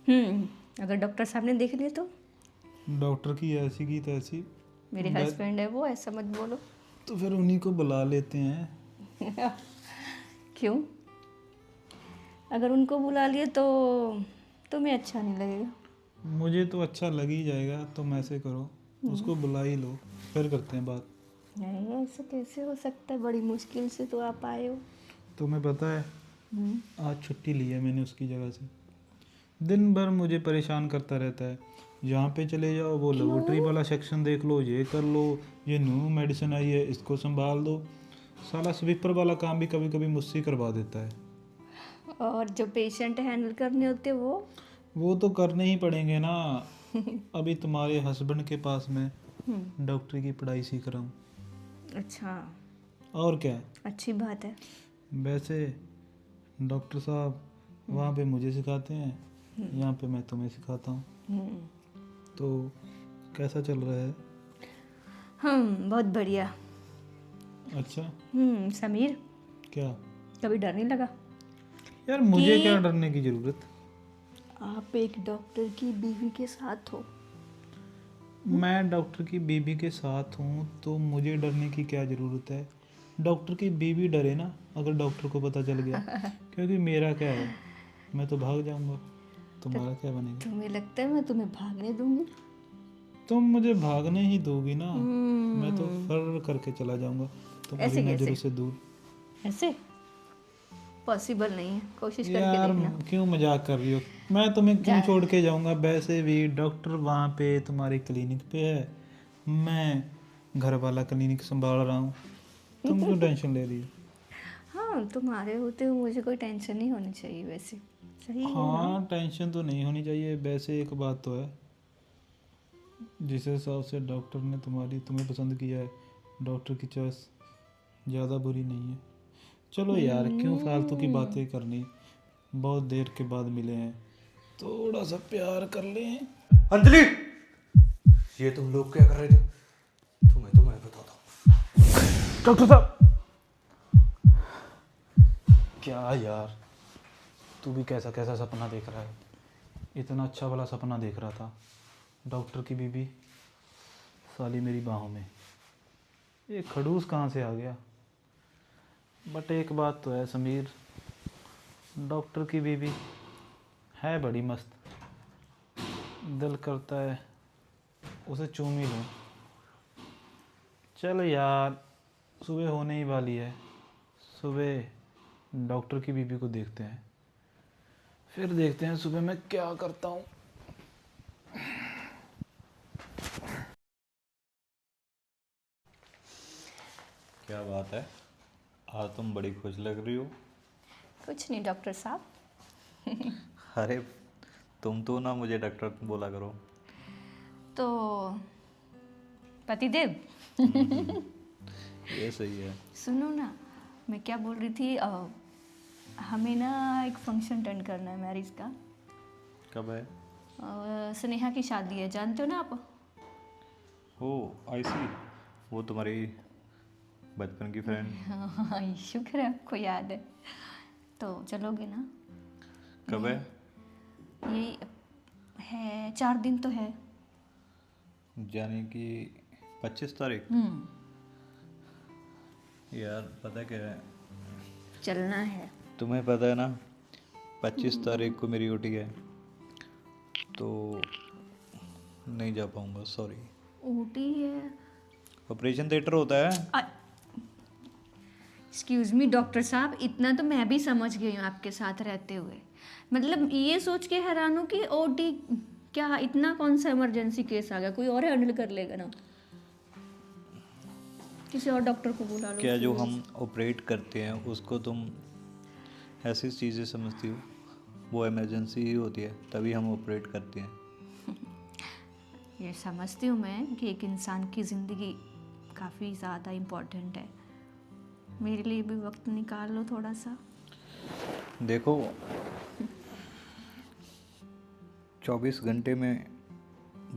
अगर डॉक्टर साहब ने देख लिया तो? डॉक्टर की ऐसी की तैसी। मेरे हस्बैंड है वो, ऐसा मत बोलो। तो फिर उन्हीं को बुला लेते हैं। क्यों? अगर उनको बुला लिए तो तुम्हें अच्छा नहीं लगेगा। मुझे तो अच्छा लग ही जाएगा, तुम ऐसे करो, उसको बुला ही लो, फिर करते हैं बात। नहीं, ऐसा कैसे हो सकता है? बड़ी मुश्किल से तो आप आए हो। तुम्हें पता है हम्म, आज छुट्टी ली है मैंने उसकी जगह से। दिन भर मुझे परेशान करता रहता है, जहाँ पे चले जाओ वो लेबोरेटरी क्यों? वाला सेक्शन देख लो, ये कर लो, ये न्यू मेडिसिन आई है इसको संभाल दो। साला स्वीपर वाला काम भी कभी कभी मुझसे ही करवा देता है। और जो पेशेंट हैंडल करने होते वो तो करने ही पड़ेंगे ना। अभी तुम्हारे हस्बैंड के पास मैं हम्म, डॉक्टरी की पढ़ाई सीख रहा हूँ। अच्छा, और क्या। अच्छी बात है। वैसे डॉक्टर साहब वहाँ पे मुझे सिखाते हैं, यहाँ पे मैं तुम्हें सिखाता हूँ। हम्म, तो कैसा चल रहा है? बहुत बढ़िया। अच्छा। समीर, क्या? कभी डर नहीं लगा यार मुझे क्या कि डरने की ज़रूरत। आप एक डॉक्टर की बीवी के साथ हो? मैं डॉक्टर की बीवी के साथ हूँ तो मुझे डरने की क्या ज़रूरत है। डॉक्टर की बीवी डरे ना अगर डॉक्टर को पता चल गया, क्योंकि मेरा क्या है, मैं तो भाग जाऊँगा, तुम्हारा क्या बनेगा। तुम्हें लगता है मैं तुम्हें भागने दूंगी? तुम मुझे भागने ही दोगी ना, मैं तो हम्म, फर करके चला जाऊँगा तुम्हारी ऐसे नज़रों कैसे? से दूर। ऐसे पॉसिबल नहीं है, कोशिश करके यार देखना। क्यों मजाक कर रही हो, मैं तुम्हें जा क्यों छोड़ के जाऊंगा। वैसे भी डॉक्टर वहाँ पे तुम्हारी क्लिनिक पे है, मैं घर वाला क्लिनिक संभाल रहा हूँ, तुम क्यों टेंशन ले रही हो। हाँ, तुम्हारे होते हुए मुझे कोई टेंशन नहीं होनी चाहिए वैसे। सही है ना? हाँ टेंशन तो नहीं होनी चाहिए। वैसे एक बात तो है, जिस हिसाब से डॉक्टर ने तुम्हें पसंद किया है, डॉक्टर की चॉइस ज़्यादा बुरी नहीं है। चलो यार क्यों फालतू की हम्म, बातें करनी, बहुत देर के बाद मिले हैं, थोड़ा सा प्यार कर लें। अंजलि, ये तुम लोग क्या कर रहे थे? तुम्हें तो मैं बताता हूँ। डॉक्टर साहब। क्या यार, तू भी कैसा कैसा सपना देख रहा है। इतना अच्छा वाला सपना देख रहा था, डॉक्टर की बीवी साली मेरी बाहों में, ये खड़ूस कहाँ से आ गया। बट एक बात तो है समीर, डॉक्टर की बीवी है बड़ी मस्त, दिल करता है उसे चूम ही लूँ। चल यार सुबह होने ही वाली है, सुबह डॉक्टर की बीवी को देखते हैं, फिर देखते हैं सुबह मैं क्या करता हूँ। क्या बात है, आज तुम बड़ी खुश लग रही हो। कुछ नहीं डॉक्टर साहब। अरे तुम तो ना मुझे डॉक्टर बोला करो। तो पतिदेव, ये सही है। सुनो ना, मैं क्या बोल रही थी, हमें ना एक फंक्शन अटेंड करना है मैरिज का। कब है? स्नेहा की शादी है, जानते हो ना आप? हो आई सी, वो तुम्हारी बचपन की फ्रेंड। हाँ, शुक्र है आपको याद है। तो चलोगे ना? कब है? ये है 4 दिन तो है। यानी कि 25 तारीख। हम्म, यार पता क्या है, चलना है। तुम्हें पता है ना 25 तारीख को मेरी ड्यूटी है, तो नहीं जा पाऊँगा, सॉरी। ऊटी है? ऑपरेशन थिएटर होता है। एक्सक्यूज मी डॉक्टर साहब, इतना तो मैं भी समझ गई हूँ आपके साथ रहते हुए। मतलब ये सोच के हैरान हूँ कि ओटी क्या, इतना कौन सा इमरजेंसी केस आ गया, कोई और हैंडल कर लेगा ना? किसी और डॉक्टर को बुला लो क्या जो प्लीज। हम ऑपरेट करते हैं उसको तुम ऐसी चीज़ें समझती हो, वो इमरजेंसी ही होती है तभी हम ऑपरेट करते हैं। ये समझती हूँ मैं कि एक इंसान की ज़िंदगी काफ़ी ज़्यादा इम्पोर्टेंट है। मेरे लिए भी वक्त निकाल लो थोड़ा सा। देखो 24 घंटे में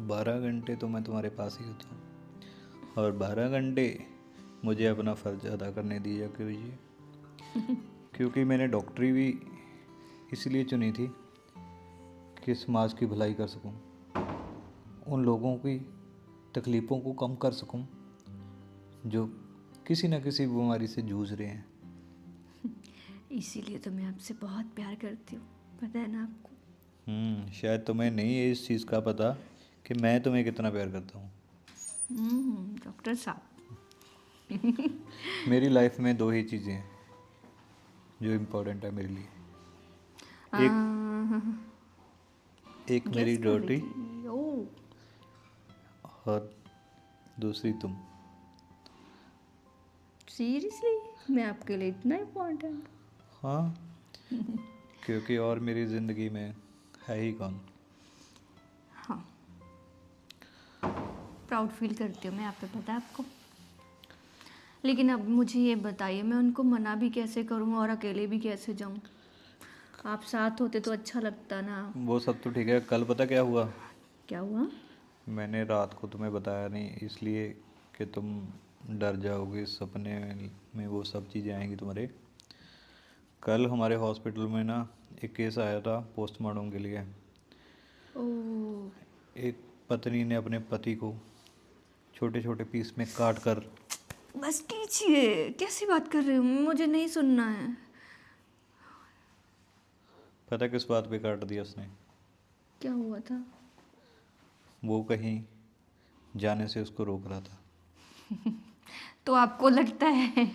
12 घंटे तो मैं तुम्हारे पास ही होता हूँ, और 12 घंटे मुझे अपना फ़र्ज अदा करने दीजिए कीजिए। क्योंकि मैंने डॉक्टरी भी इसलिए चुनी थी कि समाज की भलाई कर सकूं, उन लोगों की तकलीफ़ों को कम कर सकूं जो किसी न किसी बीमारी से जूझ रहे हैं। इसीलिए तो मैं आपसे बहुत प्यार करती हूँ, पता है ना आपको। शायद तुम्हें नहीं है इस चीज़ का पता कि मैं तुम्हें कितना प्यार करता हूँ। डॉक्टर साहब। मेरी लाइफ में दो ही चीज़ें हैं जो इम्पोर्टेंट है मेरे लिए। एक मेरी गेस कर डॉटी लीजिए। ओ, और दूसरी तुम। सीरियसली मैं आपके लिए इतना इम्पोर्टेंट? हाँ, क्योंकि और मेरी ज़िंदगी में है ही कौन। हाँ, प्राउड फील करती हूँ मैं आप पे, पता है आपको। लेकिन अब मुझे ये बताइए, मैं उनको मना भी कैसे करूँ और अकेले भी कैसे जाऊँ? आप साथ होते तो अच्छा लगता ना। वो सब तो ठीक है, कल पता क्या हुआ? क्या हुआ? मैंने रात को तुम्हें बताया नहीं इसलिए कि तुम डर जाओगे, सपने में वो सब चीज़ें आएंगी तुम्हारे। कल हमारे हॉस्पिटल में ना एक केस आया था पोस्टमार्टम के लिए। ओ, एक पत्नी ने अपने पति को छोटे छोटे पीस में काट कर। बस कीजिए, कैसी बात कर रहे हो? मुझे नहीं सुनना है। पता किस बात पे काट दिया उसने? क्या हुआ था? वो कहीं जाने से उसको रोक रहा था। तो आपको लगता है?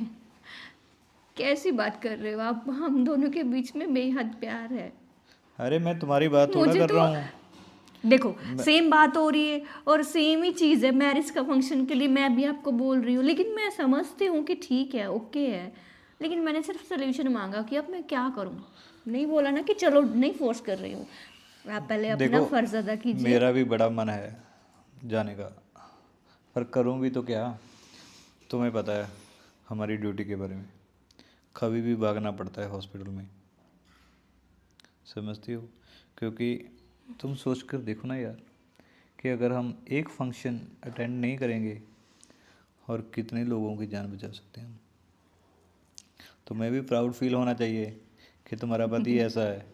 कैसी बात कर रहे हो आप? हम दोनों के बीच में बेहद प्यार है। अरे मैं तुम्हारी बात थोड़ा मुझे कर तो रहा हूँ। देखो, सेम बात हो रही है और सेम ही चीज़ है। मैरिज का फंक्शन के लिए मैं भी आपको बोल रही हूँ, लेकिन मैं समझती हूँ कि ठीक है, ओके है, लेकिन मैंने सिर्फ सोल्यूशन मांगा कि अब मैं क्या करूँ। नहीं बोला ना कि चलो, नहीं फोर्स कर रही हूँ। आप पहले अपना देखो, फर्ज अदा कीजिए। मेरा भी बड़ा मन है जाने का, पर करूँ भी तो क्या? तुम्हें पता है हमारी ड्यूटी के बारे में, कभी भी भागना पड़ता है हॉस्पिटल में, समझती हो? क्योंकि तुम सोच कर देखो ना यार कि अगर हम एक फंक्शन अटेंड नहीं करेंगे और कितने लोगों की जान बचा सकते हैं हम। तुम्हें भी प्राउड फील होना चाहिए कि तुम्हारा पति ऐसा है।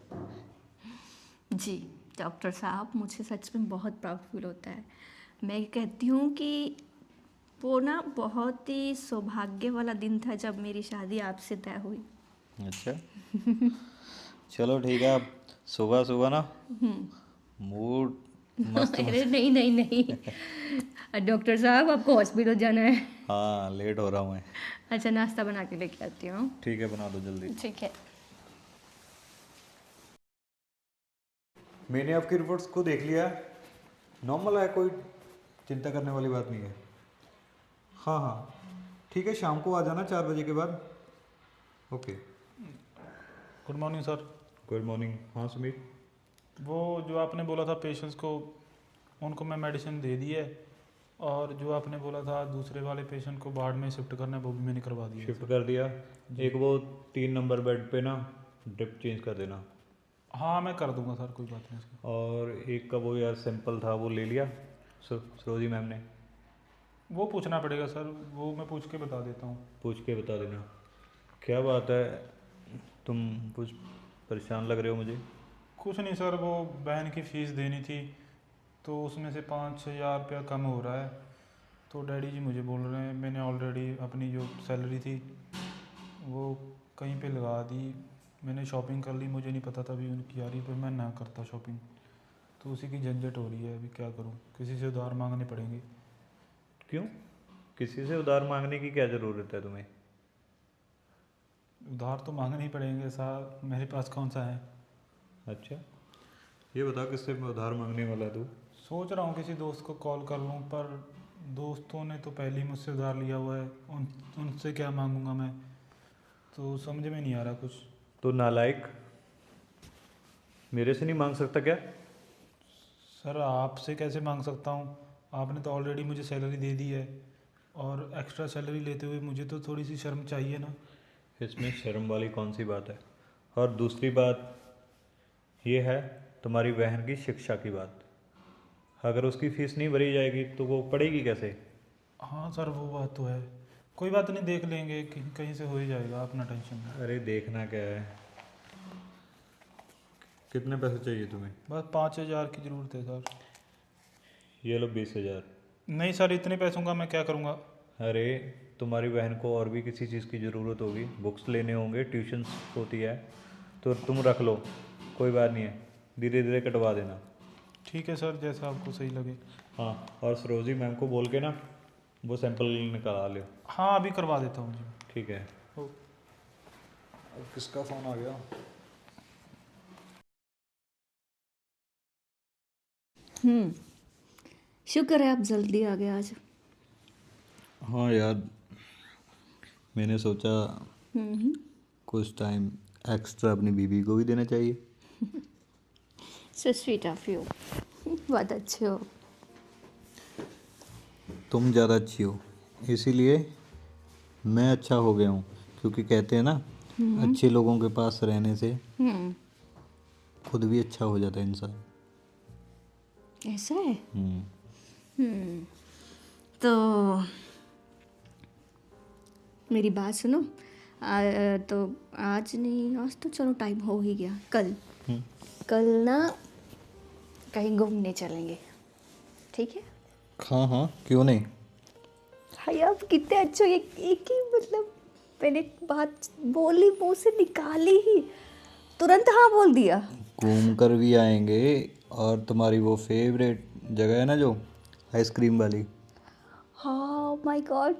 जी डॉक्टर साहब, मुझे सच में बहुत प्राउड फील होता है। मैं कहती हूँ कि वो ना बहुत ही सौभाग्य वाला दिन था जब मेरी शादी आपसे तय हुई। अच्छा, चलो ठीक है। अब सुबह सुबह ना मूड मस्त अरे मस्त। नहीं नहीं नहीं, डॉक्टर साहब आपको हॉस्पिटल जाना है। हाँ, लेट हो रहा हूँ मैं। अच्छा, नाश्ता बना के लेके आती हूँ। ठीक है, बना दो जल्दी। ठीक है। मैंने आपकी रिपोर्ट्स को देख लिया, नॉर्मल है, कोई चिंता करने वाली बात नहीं है। हाँ हाँ ठीक है, शाम को आ जाना 4 बजे के बाद। Okay. Good morning sir. Good morning. हाँ सुमित। वो जो आपने बोला था पेशेंट्स को, उनको मैं मेडिसिन दे दी है, और जो आपने बोला था दूसरे वाले पेशेंट को वार्ड में शिफ्ट करना है, वो भी मैंने करवा दिया है शिफ्ट सर। कर दिया। एक वो 3 नंबर बेड पे ना ड्रिप चेंज कर देना। हाँ मैं कर दूंगा सर, कोई बात नहीं उसकी। और एक का वो यार सैंपल था वो ले लिया सरोजी मैम ने? वो पूछना पड़ेगा सर, वो मैं पूछ के बता देता हूँ। पूछ के बता देना। क्या बात है, तुम कुछ परेशान लग रहे हो मुझे। कुछ नहीं सर, वो बहन की फ़ीस देनी थी, तो उसमें से 5-6 हज़ार रुपया कम हो रहा है। तो डैडी जी मुझे बोल रहे हैं, मैंने ऑलरेडी अपनी जो सैलरी थी वो कहीं पे लगा दी, मैंने शॉपिंग कर ली, मुझे नहीं पता था अभी उनकी आ रही, पर मैं ना करता शॉपिंग, तो उसी की झंझट हो रही है। अभी क्या करूँ, किसी से उधार मांगने पड़ेंगे। क्यों? किसी से उधार मांगने की क्या ज़रूरत है तुम्हें? उधार तो मांगने ही पड़ेंगे साहब, मेरे पास कौन सा है। अच्छा, ये बता किससे उधार मांगने वाला है तू? सोच रहा हूँ किसी दोस्त को कॉल कर लूँ, पर दोस्तों ने तो पहले ही मुझसे उधार लिया हुआ है, उनसे क्या मांगूंगा मैं, तो समझ में नहीं आ रहा कुछ। तो नालायक, मेरे से नहीं मांग सकता क्या? सर आपसे कैसे मांग सकता हूँ, आपने तो ऑलरेडी मुझे सैलरी दे दी है, और एक्स्ट्रा सैलरी लेते हुए मुझे तो थोड़ी सी शर्म चाहिए ना। इसमें शर्म वाली कौन सी बात है? और दूसरी बात ये है तुम्हारी बहन की शिक्षा की बात। अगर उसकी फ़ीस नहीं भरी जाएगी तो वो पढ़ेगी कैसे? हाँ सर वो बात तो है, कोई बात नहीं, देख लेंगे, कहीं कहीं से हो ही जाएगा, अपना टेंशन नहीं। अरे देखना क्या है, कितने पैसे चाहिए तुम्हें? बस 5,000 की ज़रूरत है सर। ये लो 20,000। नहीं सर, इतने पैसों का मैं क्या करूँगा? अरे तुम्हारी बहन को और भी किसी चीज़ की ज़रूरत होगी, बुक्स लेने होंगे, ट्यूशन्स होती है, तो तुम रख लो, कोई बात नहीं है, धीरे धीरे कटवा देना। ठीक है सर, जैसा आपको सही लगे। हाँ, और सरोजी मैम को बोल के ना वो सैंपल निकाला लो। हाँ, अभी करवा देता हूँ जी। ठीक है। ओ, अब किसका फ़ोन आ गया? शुक्र है आप जल्दी आ गए आज। हाँ यार, मैंने सोचा कुछ टाइम एक्स्ट्रा अपनी बीबी को भी देना चाहिए। So sweet of you. बहुत अच्छे हो। तुम ज़्यादा अच्छी हो, इसीलिए मैं अच्छा हो गया हूँ, क्योंकि कहते हैं ना, अच्छे लोगों के पास रहने से खुद भी अच्छा हो जाता है इंसान। ऐसा है? हम्म। तो मेरी बात सुनो। तो आज नहीं, आज तो चलो टाइम हो ही गया। कल ना कहीं घूमने चलेंगे, ठीक है? हाँ हाँ, क्यों नहीं। भाई आप कितने अच्छे हो। एक ही मतलब मैंने बात बोली, मुंह से निकाली ही तुरंत हाँ बोल दिया। घूम कर भी आएंगे, और तुम्हारी वो फेवरेट जगह है ना जो आइसक्रीम वाली। हाँ माय गॉड,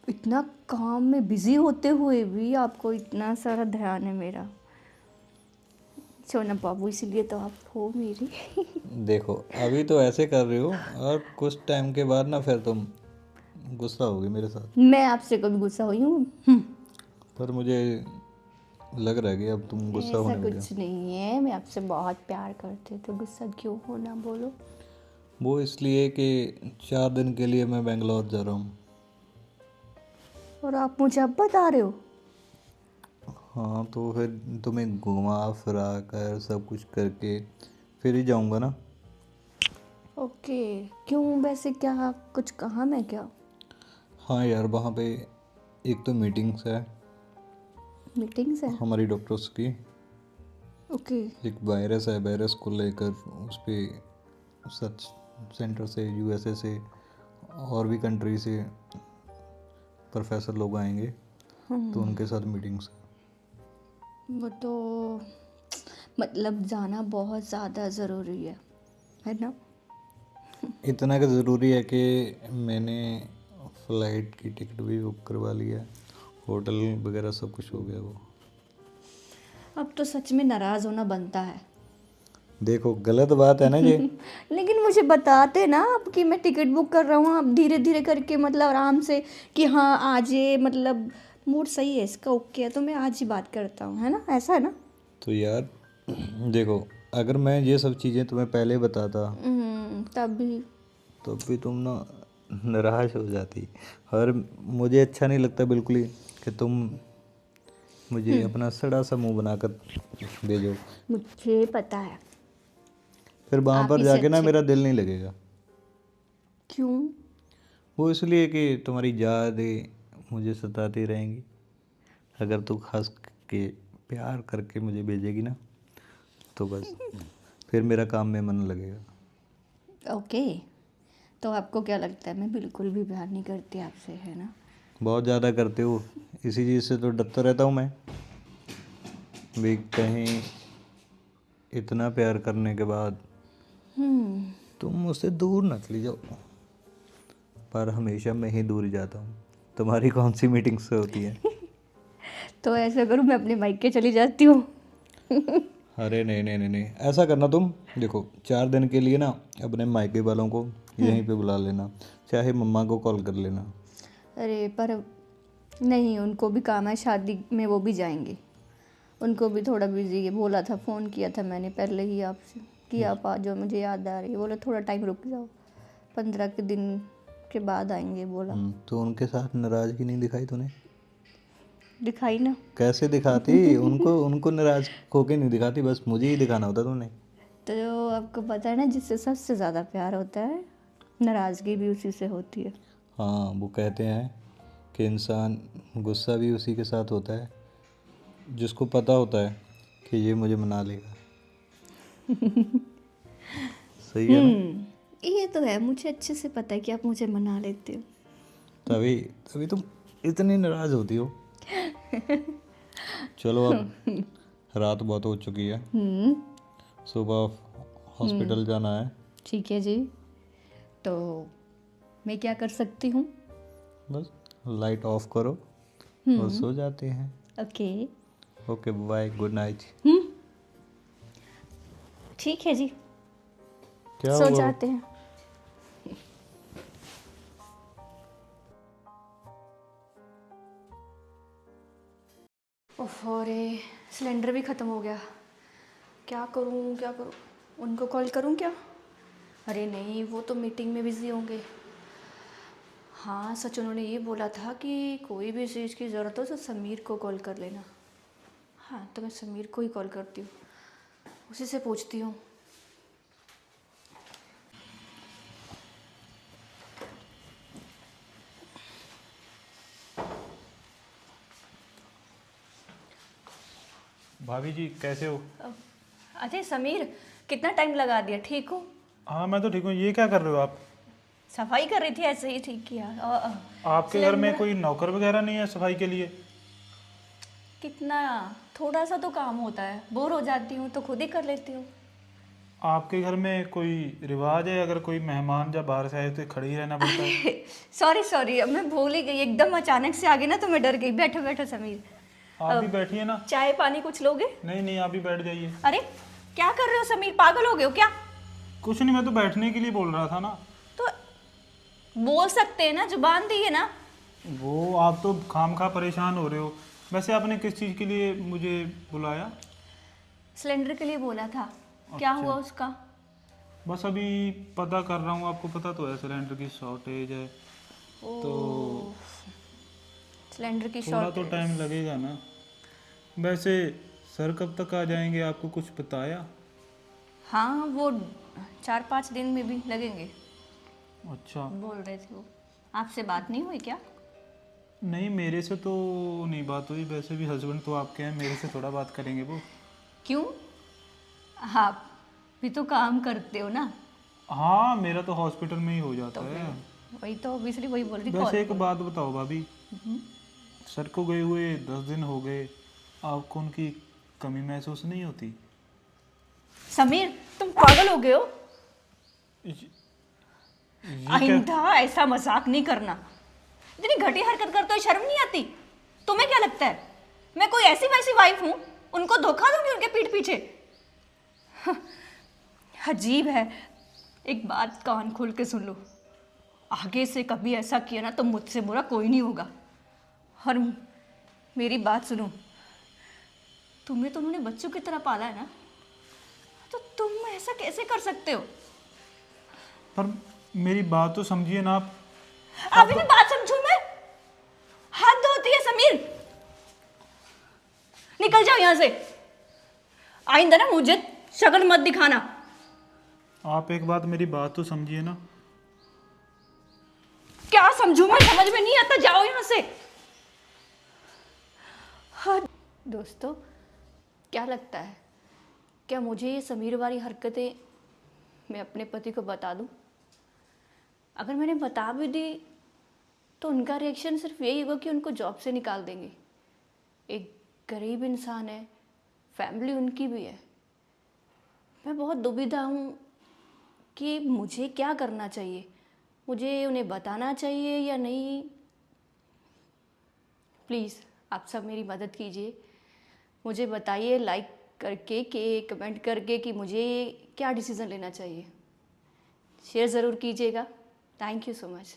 इतना काम में बिजी होते हुए भी आपको इतना सारा ध्यान है मेरा। सोना बाबू, इसीलिए तो आप हो मेरी। देखो अभी तो ऐसे कर रहे हो, और कुछ टाइम के बाद ना फिर तुम गुस्सा होगी मेरे साथ। मैं आपसे कभी गुस्सा हुई हूँ? पर मुझे लग रहा है कि अब तुम गुस्सा ऐसा होने वाले कुछ नहीं है, मैं आपसे बहुत प्यार करती हूँ, तो गुस्सा क्यों होना बोलो। हो। वो इसलिए कि 4 दिन के लिए मैं बेंगलोर जा रहा हूँ। और आप मुझे अब बता रहे हो? हाँ, तो फिर तुम्हें घुमा फिरा कर सब कुछ करके फिर ही जाऊँगा ना। ओके, क्यों? वैसे क्या कुछ कहा मैं क्या? हाँ यार, वहाँ पे एक तो मीटिंग्स है मीटिंग्स है? हमारी डॉक्टर्स की। ओके। एक वायरस है, वायरस को लेकर उस पर सर्च सेंटर से, यूएसए से और भी कंट्री से प्रोफेसर लोग आएंगे, तो उनके साथ मीटिंग्स। वो तो मतलब जाना बहुत ज़्यादा ज़रूरी है ना? इतना का ज़रूरी है कि मैंने फ़्लाइट की टिकट भी बुक करवा लिया है, होटल वगैरह सब कुछ हो गया वो। अब तो सच में नाराज़ होना बनता है। देखो गलत बात है ना ये। लेकिन मुझे बताते ना आप कि मैं टिकट बुक कर रहा हूँ, आप धीरे धीरे करके मतलब आराम से कि हाँ आज ये मतलब मूड सही है इसका, ओके है, तो मैं आज ही बात करता हूँ, है ना? ऐसा है ना? तो यार देखो, अगर मैं ये सब चीज़ें तुम्हें पहले बताता तभी। तो भी तुम ना नाराज़ हो जाती, और मुझे अच्छा नहीं लगता बिल्कुल ही कि तुम मुझे अपना सड़ा सा मुंह बनाकर भेजो। मुझे पता है। फिर वहाँ आप पर ही से जाके ना अच्छे। मेरा दिल नहीं लगेगा। क्यों? वो इसलिए कि तुम्हारी यादें मुझे सताती रहेंगी। अगर तू हंस के प्यार करके मुझे भेजेगी ना, तो बस फिर मेरा काम में मन लगेगा। ओके, तो आपको क्या लगता है मैं बिल्कुल भी प्यार नहीं करती आपसे, है ना? बहुत ज़्यादा करते हो, इसी चीज़ से तो डरता रहता हूँ मैं भी, कहीं इतना प्यार करने के बाद तुम मुझसे दूर न चली जाओ। पर हमेशा मैं ही दूर जाता हूँ, तुम्हारी कौन सी मीटिंग से होती है। तो ऐसा करूँ, मैं अपने मायके चली जाती हूँ। अरे नहीं नहीं नहीं नहीं, ऐसा करना तुम, देखो 4 दिन के लिए ना अपने मायके वालों को यहीं पे बुला लेना, चाहे मम्मा को कॉल कर लेना। अरे पर नहीं, उनको भी काम है, शादी में वो भी जाएंगे, उनको भी थोड़ा बिजी है। बोला था, फ़ोन किया था मैंने पहले ही आपसे कि आप आ जाओ, मुझे याद आ रही है। बोला थोड़ा टाइम रुक जाओ, 15 के दिन के बाद आएंगे बोला। तो उनके साथ नाराज़गी नहीं दिखाई तूने? दिखाई ना। कैसे दिखाती? उनको उनको नाराज़ होके नहीं दिखाती, बस मुझे ही दिखाना होता तूने। तो आपको पता है ना, जिससे सबसे ज़्यादा प्यार होता है नाराज़गी भी उसी से होती है। हाँ, वो कहते हैं कि इंसान गुस्सा भी उसी के साथ होता है जिसको पता होता है कि ये मुझे मना लेगा। सही है ना? ये तो है, मुझे अच्छे से पता है कि आप मुझे मना लेते हो। तभी तभी तुम इतनी नाराज होती हो। चलो अब रात बहुत हो चुकी है, सुबह हॉस्पिटल जाना है। ठीक है जी, तो मैं क्या कर सकती हूँ? बस लाइट ऑफ करो और सो जाते हैं। Okay. Okay bye, good night. ठीक है जी, क्या सो हुआ? जाते हैं। ओफो रे, सिलेंडर भी ख़त्म हो गया। क्या करूँ क्या करूँ? उनको कॉल करूँ क्या? अरे नहीं, वो तो मीटिंग में बिज़ी होंगे। हाँ सच, उन्होंने ये बोला था कि कोई भी चीज़ की ज़रूरत हो तो समीर को कॉल कर लेना। हाँ, तो मैं समीर को ही कॉल करती हूँ, उसी से पूछती हूँ। भाभी जी कैसे हो? अरे समीर, कितना टाइम लगा दिया, ठीक हो? हाँ मैं तो ठीक हूँ। ये क्या कर रहे हो आप? सफाई कर रही थी, ऐसे ही ठीक किया। आपके घर में सिलेंडर- कोई नौकर वगैरह नहीं है सफाई के लिए? कितना, थोड़ा सा तो काम होता है, बोर हो जाती हूँ तो खुद ही कर लेती हूँ। आपके घर में कोई रिवाज है, अगर कोई मेहमान जब बाहर से आए तो खड़े ही रहना पड़ता है? सॉरी सॉरी, अब मैं भूल ही गई, एकदम अचानक से आ गई ना तो मैं डर गई। बैठो बैठो समीर, आप भी बैठिए ना। चाय पानी कुछ लोगे? नहीं नहीं, आप भी बैठ जाइए। अरे क्या कर रहे हो समीर, पागल हो गए हो क्या? कुछ नहीं, मैं तो बैठने के लिए बोल रहा था ना। तो बोल सकते हैं ना, जुबान दी है ना। वो आप तो खामखा परेशान हो रहे हो। वैसे आपने किस चीज़ के लिए मुझे बुलाया? सिलेंडर के लिए बोला था, क्या अच्छा। हुआ उसका? बस अभी पता कर रहा हूँ, आपको पता तो है सिलेंडर की शॉर्टेज है, तो सिलेंडर की थोड़ा तो शॉर्टेज। टाइम लगेगा ना। वैसे सर कब तक आ जाएंगे, आपको कुछ बताया? हाँ, वो 4-5 दिन में भी लगेंगे अच्छा। बोल रहे थे वो। आपसे बात नहीं हुई क्या? नहीं, मेरे से तो नहीं बात हुई। वैसे भी हस्बैंड तो आपके हैं, मेरे से थोड़ा बात करेंगे वो। क्यों, आप भी तो काम करते हो ना। हाँ, मेरा तो हॉस्पिटल में ही हो जाता है। वही तो ऑब्वियसली वही बोल रही वैसे एक कॉल। बात बताओ भाभी, सर को गए हुए 10 दिन हो गए, आपको उनकी कमी महसूस नहीं होती? समीर, तुम पागल हो गए हो? ये क्या? आइंदा ऐसा मजाक नहीं करना। इतनी घटिया हरकत करते हो, शर्म नहीं आती? तुम्हें क्या लगता है मैं कोई ऐसी वैसी वाइफ हूं, उनको धोखा दूंगी उनके पीठ पीछे? अजीब है। एक बात कान खोल के सुन लो, आगे से कभी ऐसा किया ना तो मुझसे बुरा कोई नहीं होगा। और मेरी बात सुनो, तुम्हें तो उन्होंने बच्चों की तरह पाला है ना, तो तुम ऐसा कैसे कर सकते हो? पर मेरी बात तो समझिए ना आप। अभी भी बात समझू मैं? हाथ धोती है समीर, निकल जाओ यहां से। आइंदा ना मुझे शक्ल मत दिखाना। आप एक बात, मेरी बात तो समझिए ना। क्या समझू मैं, समझ में नहीं आता, जाओ यहां से। हाँ दोस्तों, क्या लगता है, क्या मुझे ये समीर वाली हरकतें मैं अपने पति को बता दूं? अगर मैंने बता भी दी तो उनका रिएक्शन सिर्फ यही होगा कि उनको जॉब से निकाल देंगे। एक गरीब इंसान है, फैमिली उनकी भी है। मैं बहुत दुविधा हूँ कि मुझे क्या करना चाहिए, मुझे उन्हें बताना चाहिए या नहीं। प्लीज़ आप सब मेरी मदद कीजिए, मुझे बताइए लाइक करके, कि कमेंट करके कि मुझे क्या डिसीज़न लेना चाहिए। शेयर ज़रूर कीजिएगा। Thank you so much.